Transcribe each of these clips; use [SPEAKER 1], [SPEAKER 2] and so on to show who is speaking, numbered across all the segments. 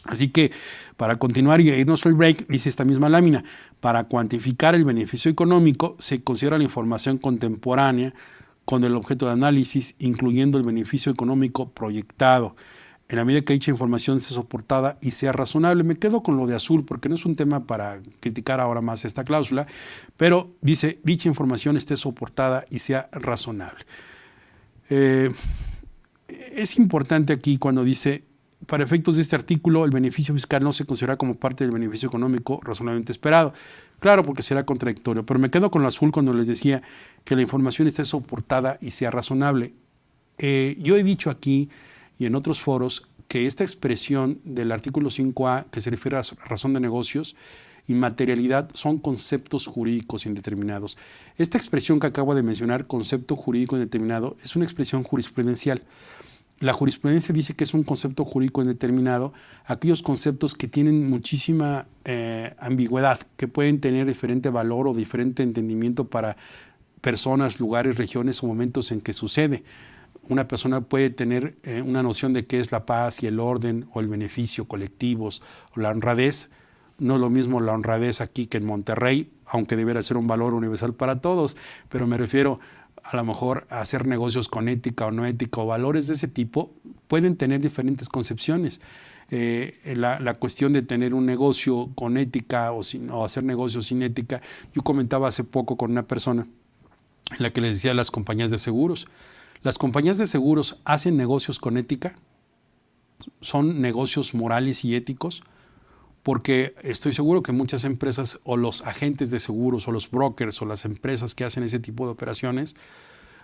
[SPEAKER 1] Así que para continuar y irnos al break, dice esta misma lámina, para cuantificar el beneficio económico se considera la información contemporánea con el objeto de análisis, incluyendo el beneficio económico proyectado, en la medida que dicha información sea soportada y sea razonable. Me quedo con lo de azul porque no es un tema para criticar ahora más esta cláusula, pero dice, dicha información esté soportada y sea razonable. Es importante aquí cuando dice, para efectos de este artículo, el beneficio fiscal no se considera como parte del beneficio económico razonablemente esperado. Claro, porque será contradictorio, pero me quedo con lo azul cuando les decía que la información esté soportada y sea razonable. Yo he dicho aquí y en otros foros que esta expresión del artículo 5A, que se refiere a razón de negocios y materialidad, son conceptos jurídicos indeterminados. Esta expresión que acabo de mencionar, concepto jurídico indeterminado, es una expresión jurisprudencial. La jurisprudencia dice que es un concepto jurídico indeterminado aquellos conceptos que tienen muchísima ambigüedad, que pueden tener diferente valor o diferente entendimiento para personas, lugares, regiones o momentos en que sucede. Una persona puede tener una noción de qué es la paz y el orden o el beneficio colectivos o la honradez. No es lo mismo la honradez aquí que en Monterrey, aunque debiera ser un valor universal para todos, pero me refiero a lo mejor a hacer negocios con ética o no ética o valores de ese tipo pueden tener diferentes concepciones. La cuestión de tener un negocio con ética o hacer negocios sin ética, yo comentaba hace poco con una persona en la que les decía las compañías de seguros. ¿Las compañías de seguros hacen negocios con ética? ¿Son negocios morales y éticos? Porque estoy seguro que muchas empresas o los agentes de seguros o los brokers o las empresas que hacen ese tipo de operaciones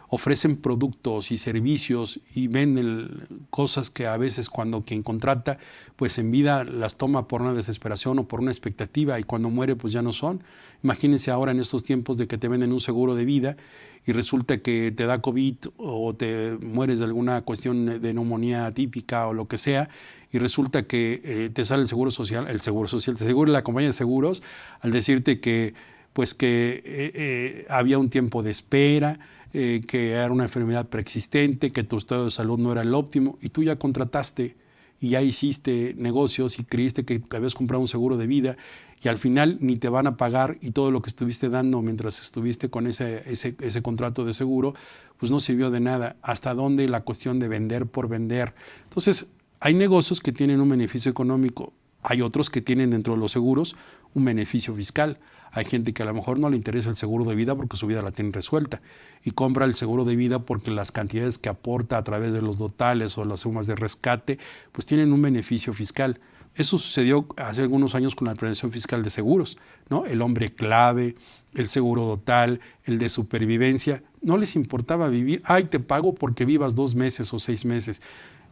[SPEAKER 1] ofrecen productos y servicios y venden cosas que a veces cuando quien contrata pues en vida las toma por una desesperación o por una expectativa y cuando muere pues ya no son. Imagínense ahora en estos tiempos de que te venden un seguro de vida y resulta que te da COVID o te mueres de alguna cuestión de neumonía atípica o lo que sea y resulta que te sale el seguro social, te asegura la compañía de seguros al decirte que pues que había un tiempo de espera, que era una enfermedad preexistente, que tu estado de salud no era el óptimo y tú ya contrataste y ya hiciste negocios y creíste que habías comprado un seguro de vida y al final ni te van a pagar y todo lo que estuviste dando mientras estuviste con ese contrato de seguro, pues no sirvió de nada. ¿Hasta dónde la cuestión de vender por vender? Entonces, hay negocios que tienen un beneficio económico, hay otros que tienen dentro de los seguros un beneficio fiscal. Hay gente que a lo mejor no le interesa el seguro de vida porque su vida la tiene resuelta y compra el seguro de vida porque las cantidades que aporta a través de los dotales o las sumas de rescate pues tienen un beneficio fiscal. Eso sucedió hace algunos años con la prevención fiscal de seguros, ¿no? El hombre clave, el seguro dotal, el de supervivencia, no les importaba vivir. Ay, te pago porque vivas 2 meses o 6 meses.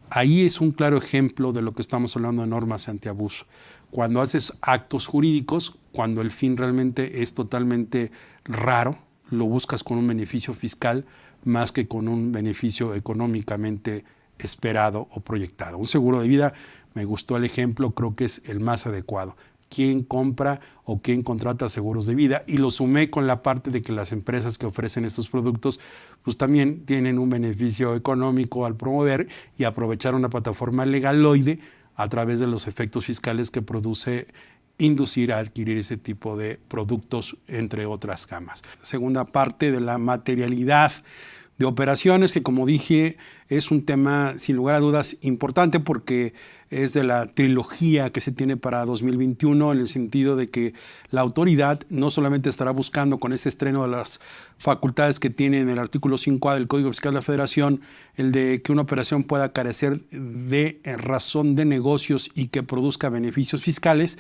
[SPEAKER 1] Ahí es un claro ejemplo de lo que estamos hablando de normas antiabuso. Cuando haces actos jurídicos, cuando el fin realmente es totalmente raro, lo buscas con un beneficio fiscal más que con un beneficio económicamente esperado o proyectado. Un seguro de vida, me gustó el ejemplo, creo que es el más adecuado. ¿Quién compra o quién contrata seguros de vida? Y lo sumé con la parte de que las empresas que ofrecen estos productos pues también tienen un beneficio económico al promover y aprovechar una plataforma legaloide a través de los efectos fiscales que produce inducir a adquirir ese tipo de productos, entre otras gamas. Segunda parte de la materialidad de operaciones, que como dije es un tema sin lugar a dudas importante porque es de la trilogía que se tiene para 2021 en el sentido de que la autoridad no solamente estará buscando con este estreno de las facultades que tiene en el artículo 5A del Código Fiscal de la Federación, el de que una operación pueda carecer de razón de negocios y que produzca beneficios fiscales,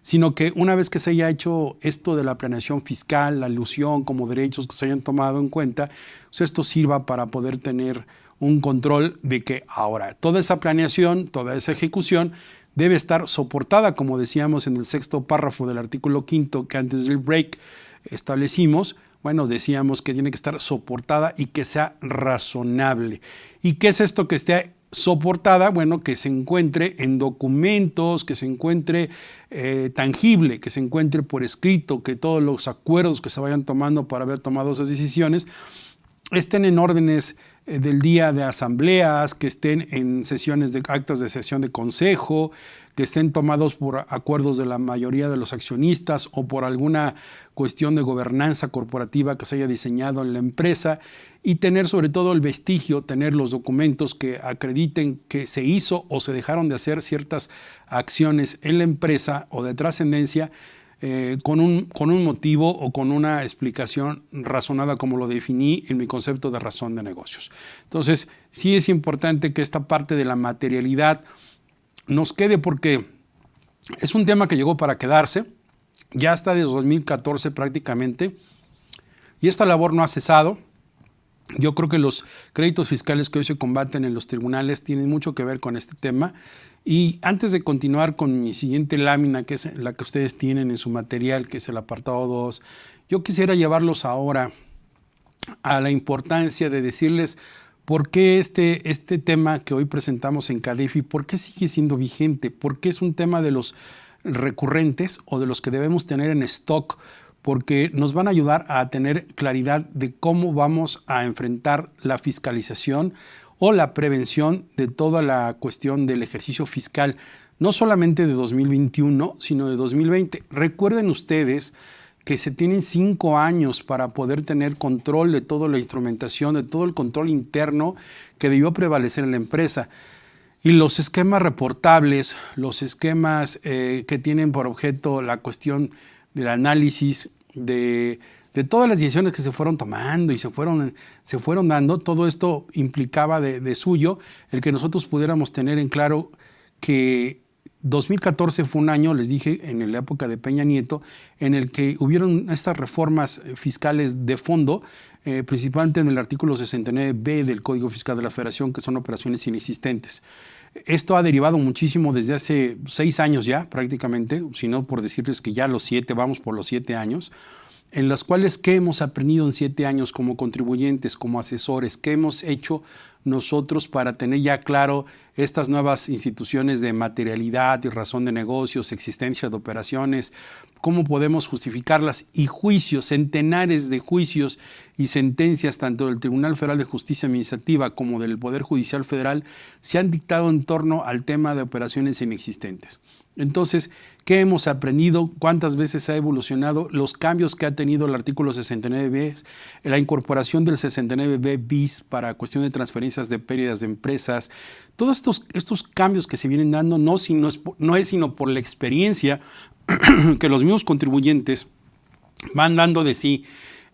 [SPEAKER 1] sino que una vez que se haya hecho esto de la planeación fiscal, la ilusión como derechos que se hayan tomado en cuenta, pues esto sirva para poder tener un control de que ahora toda esa planeación, toda esa ejecución debe estar soportada, como decíamos en el 6º párrafo del artículo 5º que antes del break establecimos. Bueno, decíamos que tiene que estar soportada y que sea razonable. ¿Y qué es esto que esté soportada? Bueno, que se encuentre en documentos, que se encuentre tangible, que se encuentre por escrito, que todos los acuerdos que se vayan tomando para haber tomado esas decisiones estén en órdenes del día de asambleas, que estén en sesiones de actas de sesión de consejo, que estén tomados por acuerdos de la mayoría de los accionistas o por alguna cuestión de gobernanza corporativa que se haya diseñado en la empresa, y tener sobre todo el vestigio, tener los documentos que acrediten que se hizo o se dejaron de hacer ciertas acciones en la empresa o de trascendencia, con un motivo o con una explicación razonada, como lo definí en mi concepto de razón de negocios. Entonces, sí es importante que esta parte de la materialidad nos quede, porque es un tema que llegó para quedarse, ya está desde 2014 prácticamente, y esta labor no ha cesado. Yo creo que los créditos fiscales que hoy se combaten en los tribunales tienen mucho que ver con este tema. Y antes de continuar con mi siguiente lámina, que es la que ustedes tienen en su material, que es el apartado 2, yo quisiera llevarlos ahora a la importancia de decirles por qué este tema que hoy presentamos en CADEFI, por qué sigue siendo vigente, por qué es un tema de los recurrentes o de los que debemos tener en stock, porque nos van a ayudar a tener claridad de cómo vamos a enfrentar la fiscalización o la prevención de toda la cuestión del ejercicio fiscal, no solamente de 2021, sino de 2020. Recuerden ustedes que se tienen 5 años para poder tener control de toda la instrumentación, de todo el control interno que debió prevalecer en la empresa. Y los esquemas reportables, los esquemas que tienen por objeto la cuestión del análisis de todas las decisiones que se fueron tomando y se fueron dando, todo esto implicaba de suyo el que nosotros pudiéramos tener en claro que 2014 fue un año, les dije, en la época de Peña Nieto, en el que hubieron estas reformas fiscales de fondo, principalmente en el artículo 69B del Código Fiscal de la Federación, que son operaciones inexistentes. Esto ha derivado muchísimo desde hace 6 años ya, prácticamente, si no por decirles que ya vamos por los 7 años, en las cuales, ¿qué hemos aprendido en 7 años como contribuyentes, como asesores? ¿Qué hemos hecho nosotros para tener ya claro estas nuevas instituciones de materialidad y razón de negocios, existencia de operaciones, cómo podemos justificarlas? Y juicios, centenares de juicios y sentencias, tanto del Tribunal Federal de Justicia Administrativa como del Poder Judicial Federal, se han dictado en torno al tema de operaciones inexistentes. Entonces, ¿qué hemos aprendido? ¿Cuántas veces ha evolucionado? Los cambios que ha tenido el artículo 69B, la incorporación del 69B bis para cuestión de transferencias de pérdidas de empresas. Todos estos cambios que se vienen dando no es sino por la experiencia que los mismos contribuyentes van dando de sí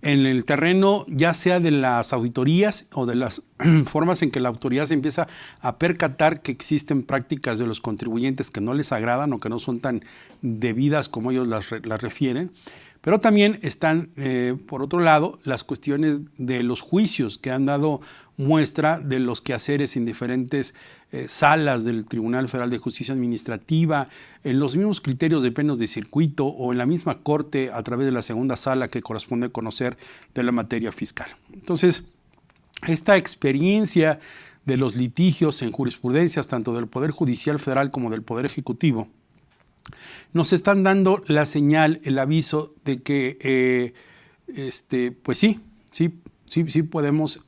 [SPEAKER 1] en el terreno, ya sea de las auditorías o de las formas en que la autoridad se empieza a percatar que existen prácticas de los contribuyentes que no les agradan o que no son tan debidas como ellos las refieren. Pero también están, por otro lado, las cuestiones de los juicios que han dado muestra de los quehaceres en diferentes salas del Tribunal Federal de Justicia Administrativa, en los mismos criterios de plenos de circuito o en la misma corte a través de la segunda sala que corresponde conocer de la materia fiscal. Entonces, esta experiencia de los litigios en jurisprudencias, tanto del Poder Judicial Federal como del Poder Ejecutivo, nos están dando la señal, el aviso de que, pues sí podemos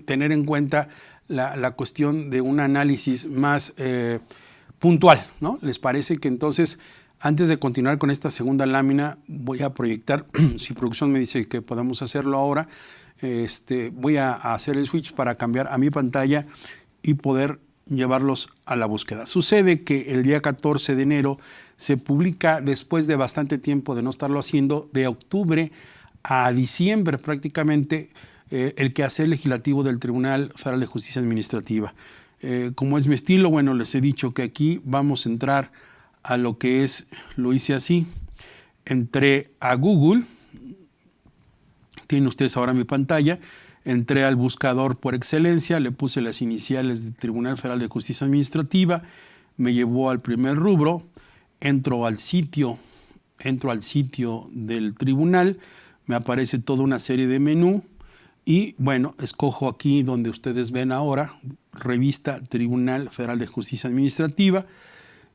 [SPEAKER 1] tener en cuenta la cuestión de un análisis más puntual, ¿no? ¿Les parece que entonces, antes de continuar con esta segunda lámina, voy a proyectar, si producción me dice que podemos hacerlo ahora, voy a hacer el switch para cambiar a mi pantalla y poder llevarlos a la búsqueda? Sucede que el día 14 de enero se publica, después de bastante tiempo de no estarlo haciendo, de octubre a diciembre prácticamente, el quehacer legislativo del Tribunal Federal de Justicia Administrativa. Como es mi estilo, bueno, les he dicho que aquí vamos a entrar a lo que es, lo hice así, entré a Google, tienen ustedes ahora mi pantalla, entré al buscador por excelencia, le puse las iniciales del Tribunal Federal de Justicia Administrativa, me llevó al primer rubro, entro al sitio del tribunal, me aparece toda una serie de menú y bueno, escojo aquí donde ustedes ven ahora, revista Tribunal Federal de Justicia Administrativa,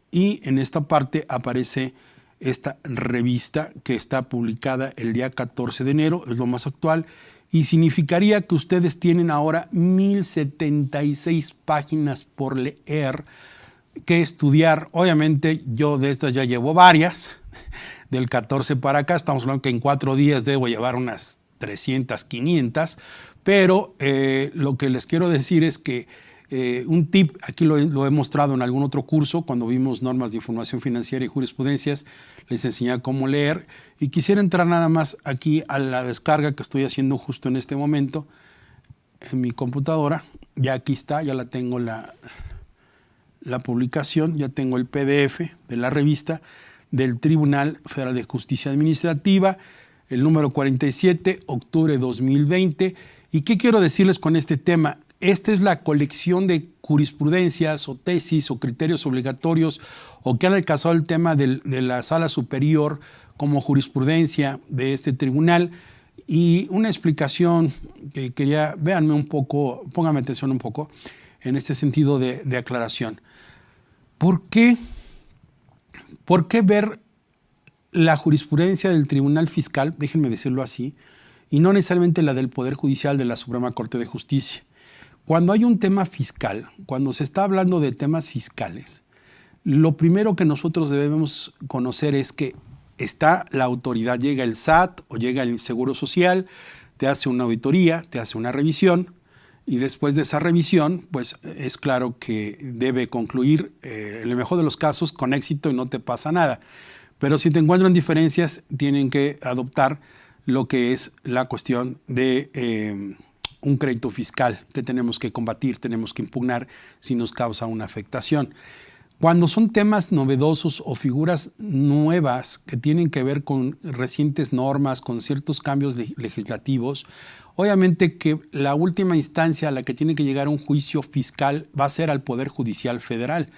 [SPEAKER 1] y en esta parte aparece esta revista que está publicada el día 14 de enero, es lo más actual, y significaría que ustedes tienen ahora 1076 páginas por leer, que estudiar. Obviamente yo de estas ya llevo varias, del 14 para acá, estamos hablando que en 4 días debo llevar unas 300, 500, pero lo que les quiero decir es que un tip, aquí lo he mostrado en algún otro curso, cuando vimos normas de información financiera y jurisprudencias, les enseñé cómo leer, y quisiera entrar nada más aquí a la descarga que estoy haciendo justo en este momento en mi computadora. Ya aquí está, ya la tengo la publicación, ya tengo el PDF de la revista del Tribunal Federal de Justicia Administrativa, el número 47, octubre 2020. ¿Y qué quiero decirles con este tema? Esta es la colección de jurisprudencias o tesis o criterios obligatorios o que han alcanzado el tema de la sala superior como jurisprudencia de este tribunal. Y una explicación que quería, véanme un poco, pónganme atención un poco en este sentido de aclaración. ¿Por qué ver la jurisprudencia del Tribunal Fiscal, déjenme decirlo así, y no necesariamente la del Poder Judicial de la Suprema Corte de Justicia? Cuando hay un tema fiscal, cuando se está hablando de temas fiscales, lo primero que nosotros debemos conocer es que está la autoridad, llega el SAT o llega el Seguro Social, te hace una auditoría, te hace una revisión, y después de esa revisión, pues es claro que debe concluir, en el mejor de los casos, con éxito y no te pasa nada. Pero si te encuentran diferencias, tienen que adoptar lo que es la cuestión de un crédito fiscal que tenemos que combatir, tenemos que impugnar si nos causa una afectación. Cuando son temas novedosos o figuras nuevas que tienen que ver con recientes normas, con ciertos cambios legislativos, obviamente que la última instancia a la que tiene que llegar un juicio fiscal va a ser al Poder Judicial Federal.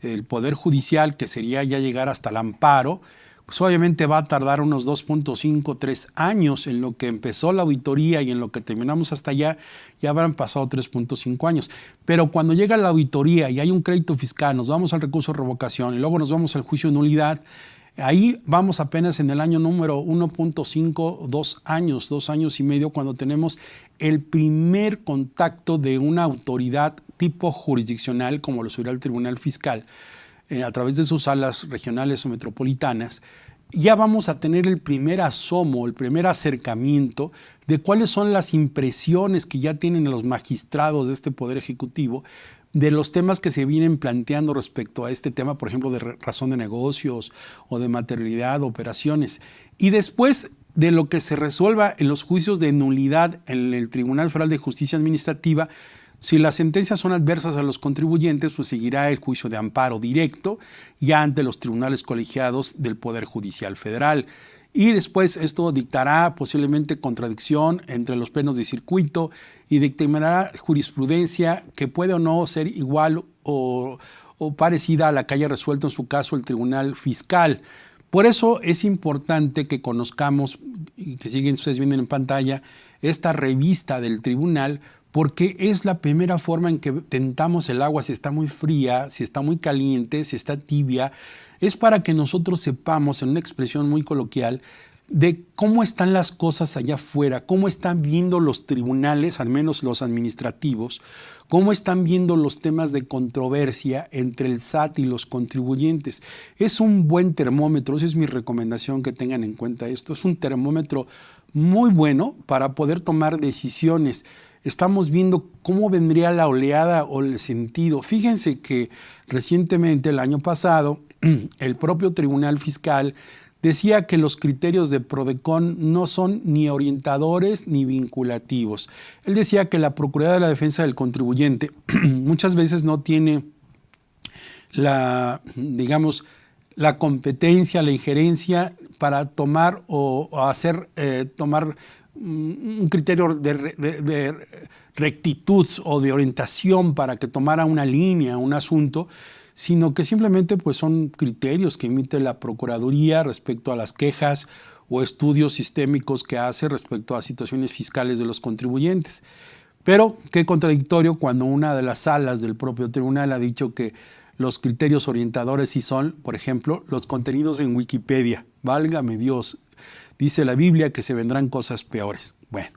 [SPEAKER 1] El Poder Judicial, que sería ya llegar hasta el amparo, pues obviamente va a tardar unos 2.5, 3 años en lo que empezó la auditoría y en lo que terminamos hasta allá, ya habrán pasado 3.5 años. Pero cuando llega la auditoría y hay un crédito fiscal, nos vamos al recurso de revocación y luego nos vamos al juicio de nulidad, ahí vamos apenas en el año número 1.5, 2 años, 2 años y medio, cuando tenemos el primer contacto de una autoridad tipo jurisdiccional, como lo será el Tribunal Fiscal, a través de sus salas regionales o metropolitanas. Ya vamos a tener el primer asomo, el primer acercamiento de cuáles son las impresiones que ya tienen los magistrados de este Poder Ejecutivo de los temas que se vienen planteando respecto a este tema, por ejemplo, de razón de negocios o de materialidad, operaciones. Y después de lo que se resuelva en los juicios de nulidad en el Tribunal Federal de Justicia Administrativa, si las sentencias son adversas a los contribuyentes, pues seguirá el juicio de amparo directo ya ante los tribunales colegiados del Poder Judicial Federal. Y después esto dictará posiblemente contradicción entre los plenos de circuito y dictaminará jurisprudencia que puede o no ser igual o parecida a la que haya resuelto en su caso el Tribunal Fiscal. Por eso es importante que conozcamos, y que siguen ustedes viendo en pantalla, esta revista del tribunal, porque es la primera forma en que tentamos el agua, si está muy fría, si está muy caliente, si está tibia. Es para que nosotros sepamos, en una expresión muy coloquial, de cómo están las cosas allá afuera, cómo están viendo los tribunales, al menos los administrativos, cómo están viendo los temas de controversia entre el SAT y los contribuyentes. Es un buen termómetro, esa es mi recomendación, que tengan en cuenta esto. Es un termómetro muy bueno para poder tomar decisiones. Estamos viendo cómo vendría la oleada o el sentido. Fíjense que recientemente, el año pasado, el propio Tribunal Fiscal decía que los criterios de PRODECON no son ni orientadores ni vinculativos. Él decía que la Procuraduría de la Defensa del Contribuyente muchas veces no tiene la competencia, la injerencia para tomar o hacer tomar un criterio de rectitud o de orientación para que tomara una línea, un asunto, sino que simplemente pues son criterios que emite la Procuraduría respecto a las quejas o estudios sistémicos que hace respecto a situaciones fiscales de los contribuyentes. Pero qué contradictorio cuando una de las salas del propio tribunal ha dicho que los criterios orientadores sí son, por ejemplo, los contenidos en Wikipedia. Válgame Dios, Dice la Biblia que se vendrán cosas peores. Bueno,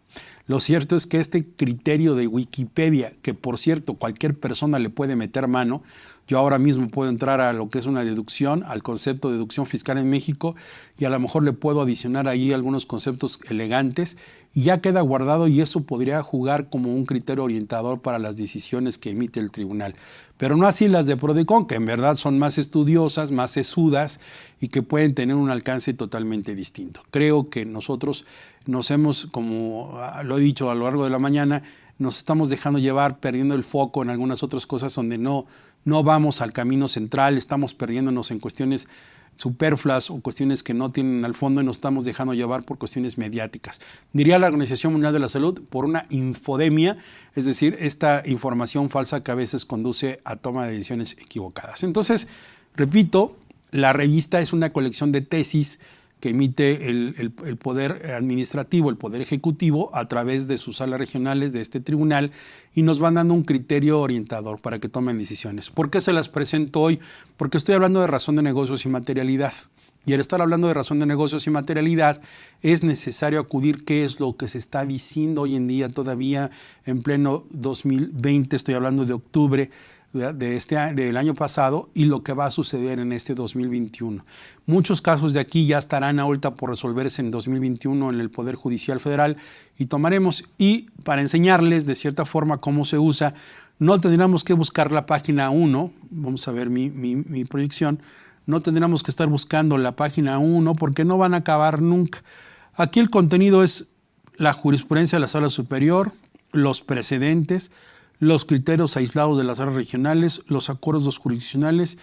[SPEAKER 1] lo cierto es que este criterio de Wikipedia, que por cierto cualquier persona le puede meter mano, yo ahora mismo puedo entrar a lo que es una deducción, al concepto de deducción fiscal en México, y a lo mejor le puedo adicionar ahí algunos conceptos elegantes, y ya queda guardado, y eso podría jugar como un criterio orientador para las decisiones que emite el tribunal. Pero no así las de Prodecon, que en verdad son más estudiosas, más sesudas, y que pueden tener un alcance totalmente distinto. Creo que nosotros nos hemos, como lo he dicho a lo largo de la mañana, nos estamos dejando llevar, perdiendo el foco en algunas otras cosas donde no vamos al camino central, estamos perdiéndonos en cuestiones superfluas o cuestiones que no tienen al fondo y nos estamos dejando llevar por cuestiones mediáticas. Diría la Organización Mundial de la Salud, por una infodemia, es decir, esta información falsa que a veces conduce a toma de decisiones equivocadas. Entonces, repito, la revista es una colección de tesis que emite el Poder Administrativo, el Poder Ejecutivo, a través de sus salas regionales de este tribunal, y nos van dando un criterio orientador para que tomen decisiones. ¿Por qué se las presento hoy? Porque estoy hablando de razón de negocios y materialidad. Y al estar hablando de razón de negocios y materialidad, es necesario acudir qué es lo que se está diciendo hoy en día todavía en pleno 2020, estoy hablando de octubre, del año pasado, y lo que va a suceder en este 2021. Muchos casos de aquí ya estarán ahorita por resolverse en 2021 en el Poder Judicial Federal, y tomaremos, y para enseñarles de cierta forma cómo se usa, no tendríamos que buscar la página 1, vamos a ver mi proyección, no tendríamos que estar buscando la página 1 porque no van a acabar nunca. Aquí el contenido es la jurisprudencia de la Sala Superior, los precedentes, los criterios aislados de las salas regionales, los acuerdos jurisdiccionales,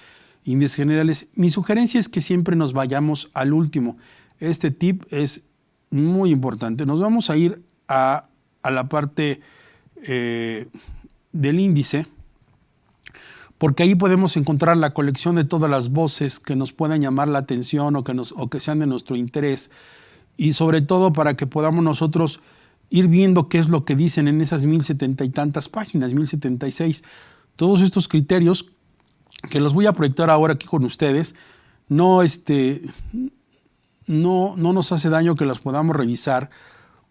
[SPEAKER 1] índices generales. Mi sugerencia es que siempre nos vayamos al último. Este tip es muy importante. Nos vamos a ir a la parte del índice, porque ahí podemos encontrar la colección de todas las voces que nos puedan llamar la atención o que sean de nuestro interés, y sobre todo para que podamos nosotros ir viendo qué es lo que dicen en esas 1070 y tantas páginas, 1076. Todos estos criterios que los voy a proyectar ahora aquí con ustedes, no nos hace daño que las podamos revisar,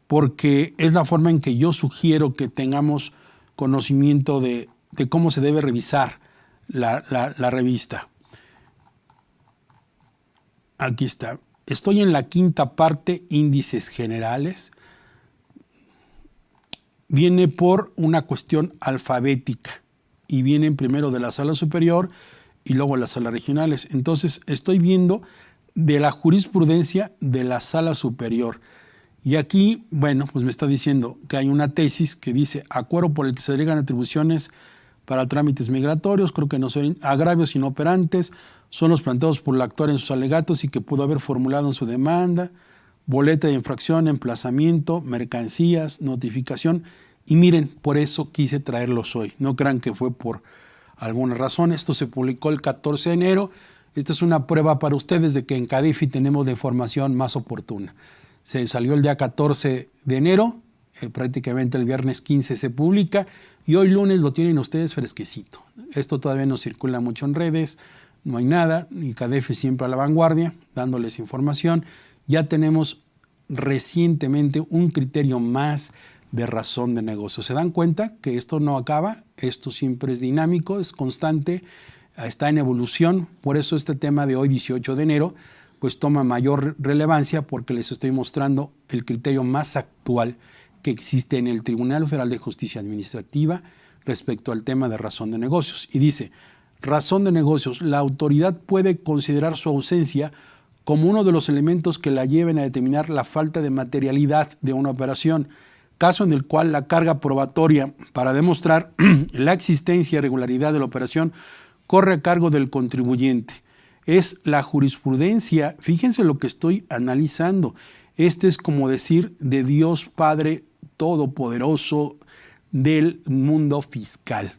[SPEAKER 1] porque es la forma en que yo sugiero que tengamos conocimiento de cómo se debe revisar la revista. Aquí está. Estoy en la quinta parte, índices generales. Viene por una cuestión alfabética y vienen primero de la sala superior y luego las salas regionales. Entonces estoy viendo de la jurisprudencia de la sala superior. Y aquí, bueno, pues me está diciendo que hay una tesis que dice acuerdo por el que se delegan atribuciones para trámites migratorios, creo que no son agravios inoperantes, son los planteados por el actor en sus alegatos y que pudo haber formulado en su demanda, boleta de infracción, emplazamiento, mercancías, notificación. Y miren, por eso quise traerlos hoy. No crean que fue por alguna razón. Esto se publicó el 14 de enero. Esta es una prueba para ustedes de que en CADEFI tenemos la información más oportuna. Se salió el día 14 de enero, prácticamente el viernes 15 se publica, y hoy lunes lo tienen ustedes fresquecito. Esto todavía no circula mucho en redes, no hay nada, y CADEFI siempre a la vanguardia, dándoles información. Ya tenemos recientemente un criterio más de razón de negocio. ¿Se dan cuenta que esto no acaba? Esto siempre es dinámico, es constante, está en evolución. Por eso este tema de hoy, 18 de enero, pues toma mayor relevancia, porque les estoy mostrando el criterio más actual que existe en el Tribunal Federal de Justicia Administrativa respecto al tema de razón de negocios. Y dice, razón de negocios, la autoridad puede considerar su ausencia como uno de los elementos que la lleven a determinar la falta de materialidad de una operación, caso en el cual la carga probatoria para demostrar la existencia y regularidad de la operación corre a cargo del contribuyente. Es la jurisprudencia, fíjense lo que estoy analizando, este es como decir de Dios Padre Todopoderoso del mundo fiscal,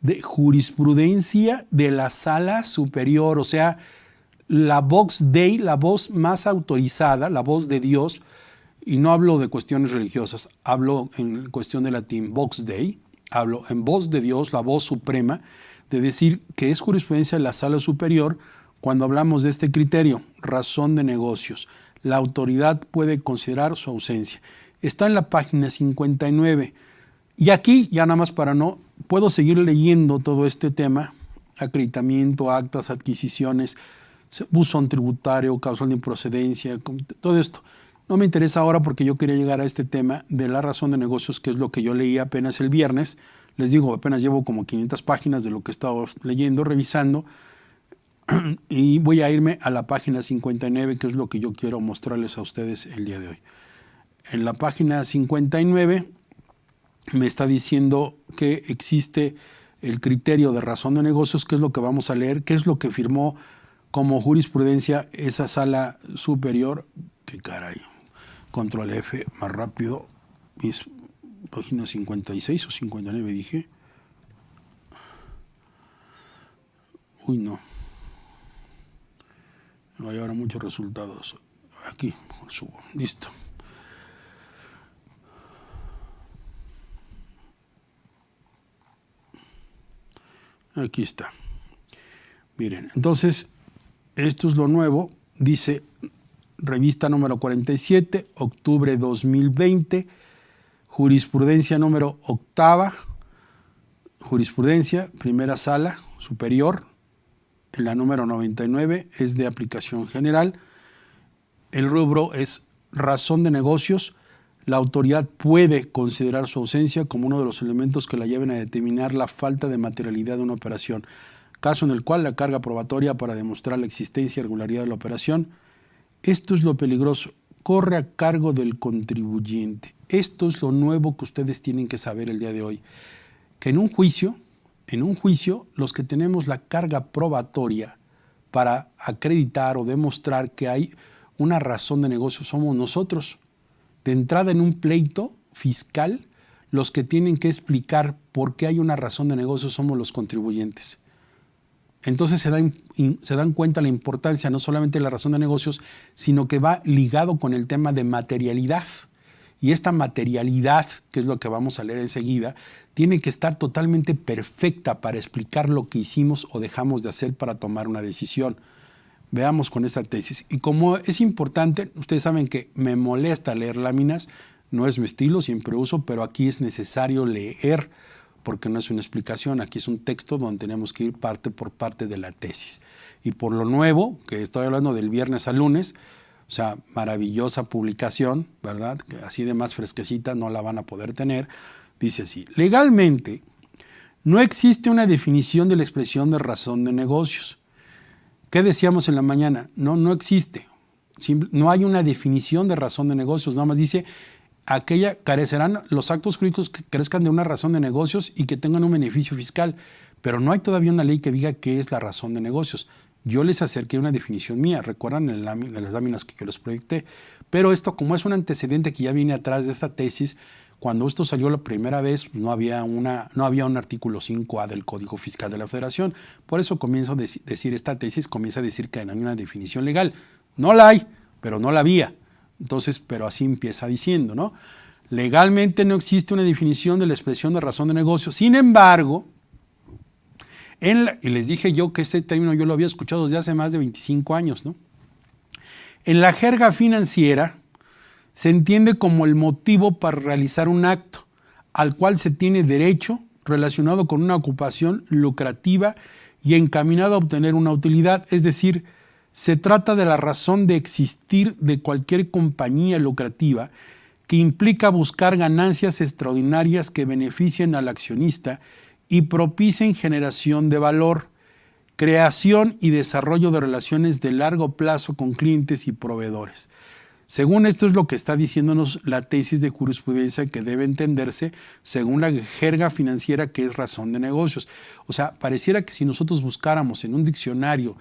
[SPEAKER 1] de jurisprudencia de la sala superior, o sea, la vox Dei, la voz más autorizada, la voz de Dios, y no hablo de cuestiones religiosas, hablo en cuestión de latín, vox Dei, hablo en voz de Dios, la voz suprema, de decir que es jurisprudencia de la sala superior cuando hablamos de este criterio, razón de negocios. la autoridad puede considerar su ausencia. Está en la página 59. Y aquí, ya nada más para no, puedo seguir leyendo todo este tema, acreditamiento, actas, adquisiciones, buzón tributario, causal de improcedencia, todo esto. No me interesa ahora porque yo quería llegar a este tema de la razón de negocios, que es lo que yo leí apenas el viernes. Les digo, apenas llevo como 500 páginas de lo que he estado leyendo, revisando, y voy a irme a la página 59, que es lo que yo quiero mostrarles a ustedes el día de hoy. En la página 59 me está diciendo que existe el criterio de razón de negocios, que es lo que vamos a leer, que es lo que firmó como jurisprudencia esa sala superior. ¡Qué caray! Control F más rápido. Es página 56 o 59 dije. Uy, no. Me va a llevar a muchos resultados. Aquí, subo. Listo. Aquí está. Miren, entonces, esto es lo nuevo. Dice, revista número 47, octubre 2020, jurisprudencia número 8ª, jurisprudencia, primera sala superior, en la número 99, es de aplicación general. El rubro es razón de negocios. La autoridad puede considerar su ausencia como uno de los elementos que la lleven a determinar la falta de materialidad de una operación, caso en el cual la carga probatoria para demostrar la existencia y regularidad de la operación. Esto es lo peligroso, corre a cargo del contribuyente. Esto es lo nuevo que ustedes tienen que saber el día de hoy, que en un juicio, los que tenemos la carga probatoria para acreditar o demostrar que hay una razón de negocio somos nosotros. De entrada, en un pleito fiscal, los que tienen que explicar por qué hay una razón de negocio somos los contribuyentes. Entonces se dan cuenta la importancia no solamente de la razón de negocios, sino que va ligado con el tema de materialidad. Y esta materialidad, que es lo que vamos a leer enseguida, tiene que estar totalmente perfecta para explicar lo que hicimos o dejamos de hacer para tomar una decisión. Veamos con esta tesis. Y como es importante, ustedes saben que me molesta leer láminas, no es mi estilo, siempre uso, pero aquí es necesario leer porque no es una explicación, aquí es un texto donde tenemos que ir parte por parte de la tesis. Y por lo nuevo, que estoy hablando del viernes al lunes, o sea, maravillosa publicación, ¿verdad? Que así de más fresquecita no la van a poder tener. Dice así, legalmente no existe una definición de la expresión de razón de negocios. ¿Qué decíamos en la mañana? No existe. No hay una definición de razón de negocios, nada más dice carecerán los actos jurídicos que carezcan de una razón de negocios y que tengan un beneficio fiscal, pero no hay todavía una ley que diga qué es la razón de negocios. Yo les acerqué una definición mía, recuerdan en las láminas que les proyecté, pero esto como es un antecedente que ya viene atrás de esta tesis, cuando esto salió la primera vez no había un artículo 5A del Código Fiscal de la Federación, por eso comienzo a decir esta tesis, comienza a decir que no hay una definición legal. No la hay, pero no la había. Entonces, pero así empieza diciendo, ¿no? Legalmente no existe una definición de la expresión de razón de negocio. Sin embargo, y les dije yo que ese término yo lo había escuchado desde hace más de 25 años, ¿no? En la jerga financiera se entiende como el motivo para realizar un acto al cual se tiene derecho relacionado con una ocupación lucrativa y encaminado a obtener una utilidad, es decir, se trata de la razón de existir de cualquier compañía lucrativa que implica buscar ganancias extraordinarias que beneficien al accionista y propicien generación de valor, creación y desarrollo de relaciones de largo plazo con clientes y proveedores. Según esto es lo que está diciéndonos la tesis de jurisprudencia que debe entenderse según la jerga financiera, que es razón de negocios. O sea, pareciera que si nosotros buscáramos en un diccionario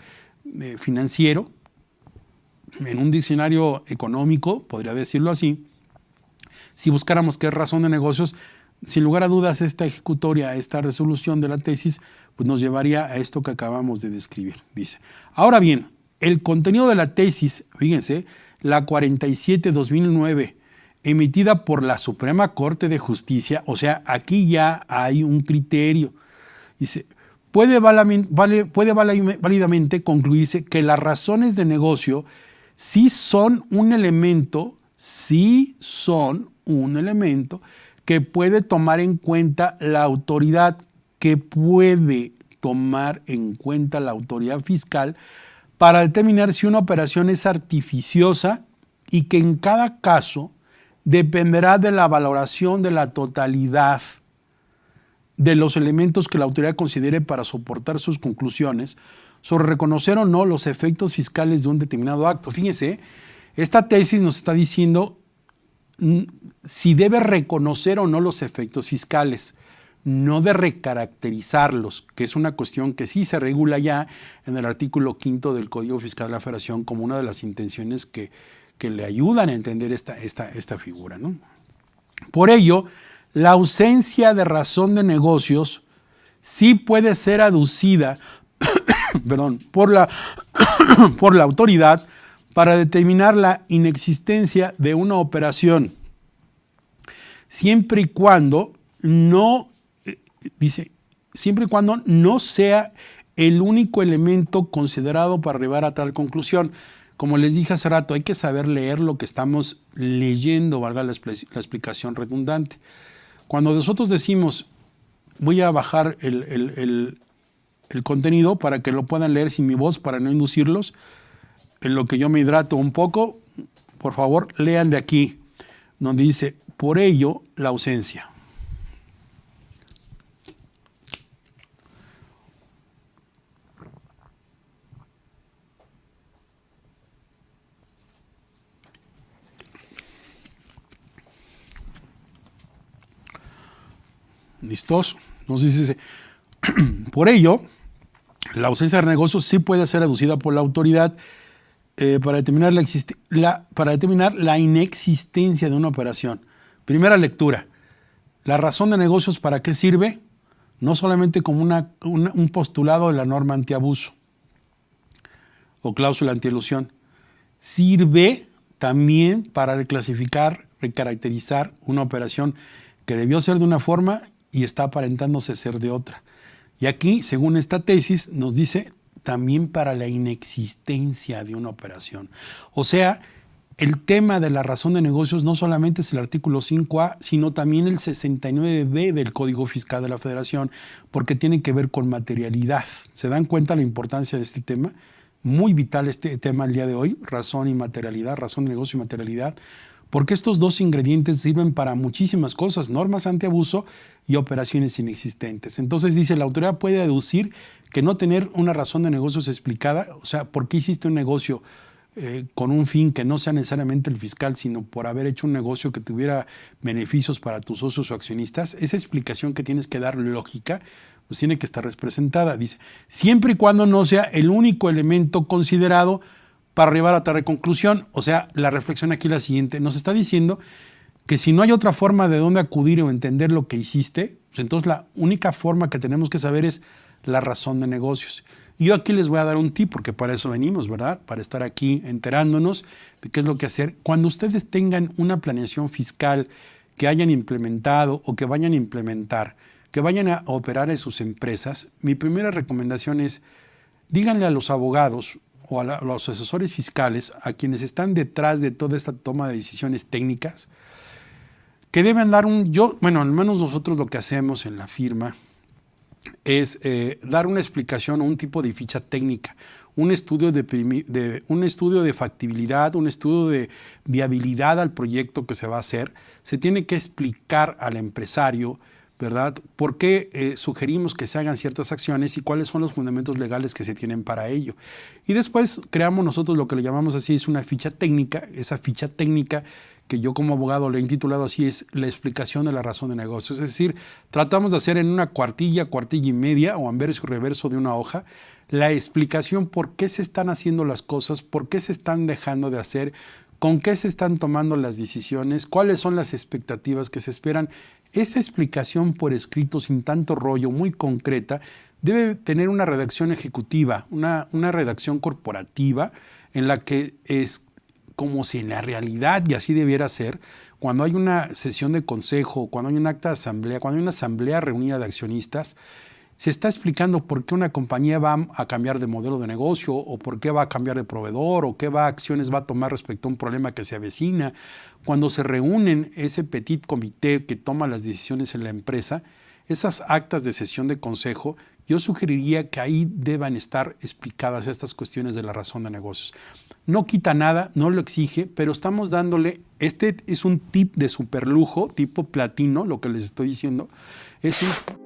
[SPEAKER 1] financiero, en un diccionario económico, podría decirlo así, si buscáramos qué es razón de negocios, sin lugar a dudas esta ejecutoria, esta resolución de la tesis, pues nos llevaría a esto que acabamos de describir, dice. Ahora bien, el contenido de la tesis, fíjense, la 47/2009, emitida por la Suprema Corte de Justicia, o sea, aquí ya hay un criterio, dice, puede válidamente concluirse que las razones de negocio sí son un elemento que puede tomar en cuenta la autoridad, que puede tomar en cuenta la autoridad fiscal para determinar si una operación es artificiosa y que en cada caso dependerá de la valoración de la totalidad de los elementos que la autoridad considere para soportar sus conclusiones sobre reconocer o no los efectos fiscales de un determinado acto. Fíjense, esta tesis nos está diciendo si debe reconocer o no los efectos fiscales, no de recaracterizarlos, que es una cuestión que sí se regula ya en el artículo 5 del Código Fiscal de la Federación como una de las intenciones que le ayudan a entender esta figura, ¿no? Por ello, la ausencia de razón de negocios sí puede ser aducida por la autoridad para determinar la inexistencia de una operación, siempre y cuando no sea el único elemento considerado para arribar a tal conclusión. Como les dije hace rato, hay que saber leer lo que estamos leyendo, valga la explicación redundante. Cuando nosotros decimos, voy a bajar el contenido para que lo puedan leer sin mi voz, para no inducirlos, en lo que yo me hidrato un poco, por favor, lean de aquí, donde dice, por ello, la ausencia. ¿Listos? Nos dice, por ello, la ausencia de negocios sí puede ser aducida por la autoridad para determinar la inexistencia de una operación. Primera lectura. La razón de negocios, ¿para qué sirve? No solamente como un postulado de la norma antiabuso o cláusula antielusión. Sirve también para reclasificar, recaracterizar una operación que debió ser de una forma y está aparentándose ser de otra. Y aquí, según esta tesis, nos dice también para la inexistencia de una operación. O sea, el tema de la razón de negocios no solamente es el artículo 5A, sino también el 69B del Código Fiscal de la Federación, porque tiene que ver con materialidad. ¿Se dan cuenta la importancia de este tema? Muy vital este tema el día de hoy, razón y materialidad, razón de negocio y materialidad, porque estos dos ingredientes sirven para muchísimas cosas, normas antiabuso y operaciones inexistentes. Entonces dice, la autoridad puede deducir que no tener una razón de negocios explicada, o sea, ¿por qué hiciste un negocio con un fin que no sea necesariamente el fiscal, sino por haber hecho un negocio que tuviera beneficios para tus socios o accionistas? Esa explicación que tienes que dar lógica, pues tiene que estar representada. Dice, siempre y cuando no sea el único elemento considerado para arribar a tal conclusión. O sea, la reflexión aquí es la siguiente. Nos está diciendo que si no hay otra forma de dónde acudir o entender lo que hiciste, pues entonces la única forma que tenemos que saber es la razón de negocios. Y yo aquí les voy a dar un tip, porque para eso venimos, ¿verdad? Para estar aquí enterándonos de qué es lo que hacer. Cuando ustedes tengan una planeación fiscal que hayan implementado o que vayan a implementar, que vayan a operar en sus empresas, mi primera recomendación es, díganle a los abogados o a los asesores fiscales, a quienes están detrás de toda esta toma de decisiones técnicas, que deben dar al menos nosotros lo que hacemos en la firma es dar una explicación o un tipo de ficha técnica, un estudio de factibilidad, un estudio de viabilidad al proyecto que se va a hacer. Se tiene que explicar al empresario, ¿verdad?, por qué sugerimos que se hagan ciertas acciones y cuáles son los fundamentos legales que se tienen para ello. Y después creamos nosotros lo que le llamamos así, es una ficha técnica. Esa ficha técnica que yo como abogado le he intitulado así es la explicación de la razón de negocio. Es decir, tratamos de hacer en una cuartilla y media o anverso y reverso de una hoja la explicación por qué se están haciendo las cosas, por qué se están dejando de hacer, con qué se están tomando las decisiones, cuáles son las expectativas que se esperan. Esa explicación por escrito, sin tanto rollo, muy concreta, debe tener una redacción ejecutiva, una redacción corporativa en la que es como si en la realidad, y así debiera ser, cuando hay una sesión de consejo, cuando hay un acta de asamblea, cuando hay una asamblea reunida de accionistas, se está explicando por qué una compañía va a cambiar de modelo de negocio o por qué va a cambiar de proveedor o qué acciones va a tomar respecto a un problema que se avecina. Cuando se reúnen ese petit comité que toma las decisiones en la empresa, esas actas de sesión de consejo, yo sugeriría que ahí deban estar explicadas estas cuestiones de la razón de negocios. No quita nada, no lo exige, pero estamos dándole, este es un tip de superlujo, tipo platino, lo que les estoy diciendo, es un